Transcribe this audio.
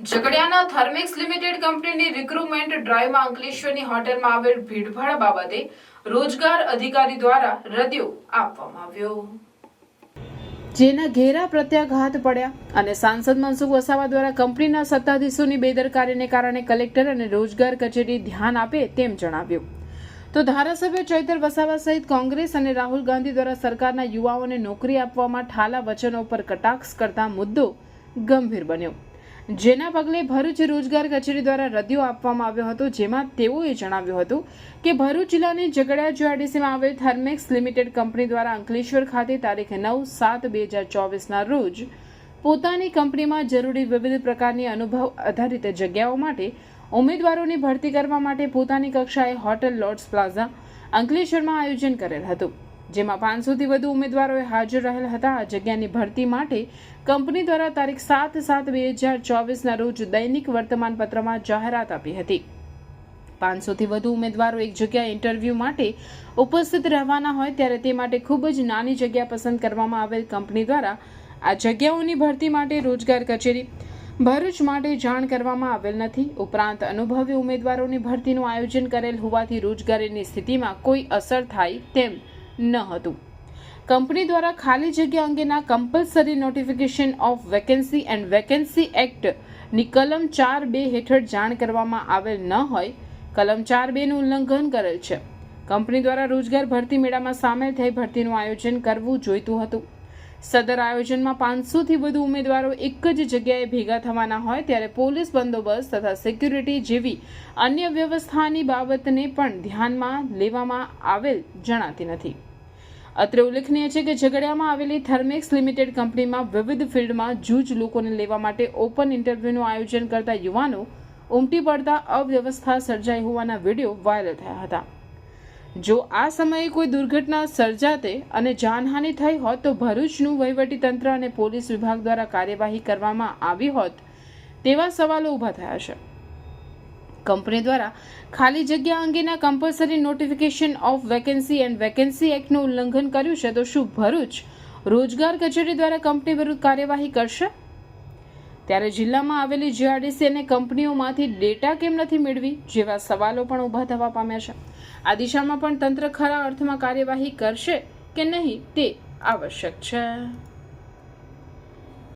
ઝઘડિયાના Thermax limited કંપનીની recruitment ડ્રાઈવમાં અંકલેશ્વરની હોટેલમાં આવેલ ભીડભાડ બાબતે રોજગાર અધિકારી દ્વારા રદિયો આપવામાં આવ્યો, જેના ઘેરા પ્રત્યાઘાત પડ્યા અને સાંસદ મનસુખ વસાવા દ્વારા કંપનીના સત્તાધીશોની બેદરકારીને કારણે કલેક્ટર અને રોજગાર કચેરી ધ્યાન આપે તેમ જણાવ્યું. તો ધારાસભ્ય ચૈતર વસાવા સહિત કોંગ્રેસ અને રાહુલ ગાંધી દ્વારા સરકારના યુવાઓને નોકરી આપવામાં ઠાલા વચનો પર કટાક્ષ કરતા મુદ્દો ગંભીર બન્યો, જેના પગલે ભરૂચ રોજગાર કચેરી દ્વારા રદિયો આપવામાં આવ્યો હતો, જેમાં તેઓએ જણાવ્યું હતું કે ભરૂચ જિલ્લાની ઝઘડિયા જીઆઈડીસીમાં આવેલ થર્મેક્સ લિમિટેડ કંપની દ્વારા અંકલેશ્વર ખાતે તારીખ 9/7/2024ના રોજ પોતાની કંપનીમાં જરૂરી વિવિધ પ્રકારની અનુભવ આધારિત જગ્યાઓ માટે ઉમેદવારોની ભરતી કરવા માટે પોતાની કક્ષાએ હોટેલ લોર્ડ્સ પ્લાઝા અંકલેશ્વરમાં આયોજન કરેલ હતું, જેમાં 500થી વધુ ઉમેદવારોએ હાજર રહેલ હતા. આ જગ્યાની ભરતી માટે કંપની દ્વારા તારીખ 7/7/2024ના રોજ દૈનિક વર્તમાનપત્રમાં જાહેરાત આપી હતી. 500થી વધુ ઉમેદવારો એક જગ્યાએ ઇન્ટરવ્યૂ માટે ઉપસ્થિત રહેવાના હોય ત્યારે તે માટે ખૂબ જ નાની જગ્યા પસંદ કરવામાં આવેલ. કંપની દ્વારા આ જગ્યાઓની ભરતી માટે રોજગાર કચેરી ભરૂચ માટે જાણ કરવામાં આવેલ નથી. ઉપરાંત અનુભવી ઉમેદવારોની ભરતીનું આયોજન કરેલ હોવાથી રોજગારીની સ્થિતિમાં કોઈ અસર થાય તેમ ન હતું. કંપની દ્વારા ખાલી જગ્યા અંગેના compulsory notification of vacancy and vacancy act ની કલમ 4(2) હેઠળ જાણ કરવામાં આવેલ ન હોય કલમ 4(2) નું ઉલ્લંઘન કરેલ છે. કંપની દ્વારા રોજગાર ભરતી મેળામાં સામેલ થઈ ભરતીનું આયોજન કરવું જોઈતું હતું. સદર આયોજનમાં 500થી વધુ ઉમેદવારો એક જ જગ્યાએ ભેગા થવાના હોય ત્યારે પોલીસ બંદોબસ્ત તથા સિક્યુરિટી જેવી અન્ય વ્યવસ્થાની બાબતને પણ ધ્યાનમાં લેવામાં આવેલ જણાતી નથી. અત્રે ઉલ્લેખનીય છે કે ઝઘડિયામાં આવેલી થર્મેક્સ લિમિટેડ કંપનીમાં વિવિધ ફિલ્ડમાં જૂજ લોકોને લેવા માટે ઓપન ઇન્ટરવ્યુનું આયોજન કરતા યુવાનો ઉમટી પડતા અવ્યવસ્થા સર્જાઈ હોવાના વિડીયો વાયરલ થયા હતા. જો આ સમયે કોઈ દુર્ઘટના સર્જાતે અને જાનહાનિ થઈ હોત તો ભરૂચનું વહીવટીતંત્ર અને પોલીસ વિભાગ દ્વારા કાર્યવાહી કરવામાં આવી હોત તેવા સવાલો ઊભા થયા છે. કંપની દ્વારા ખાલી જગ્યા અંગેના compulsory notification of vacancy and vacancy એક્ટનું ઉલ્લંઘન કર્યું છે તો શું ભરૂચ રોજગાર કચેરી દ્વારા કંપની વિરુદ્ધ કાર્યવાહી કરશે? ત્યારે જિલ્લામાં આવેલી જીઆરડીસી અને કંપનીઓમાંથી ડેટા કેમ નથી મેળવી જેવા સવાલો પણ ઊભા થવા પામ્યા છે. આ દિશામાં પણ તંત્ર ખરા અર્થમાં કાર્યવાહી કરશે કે નહીં તે આવશ્યક છે.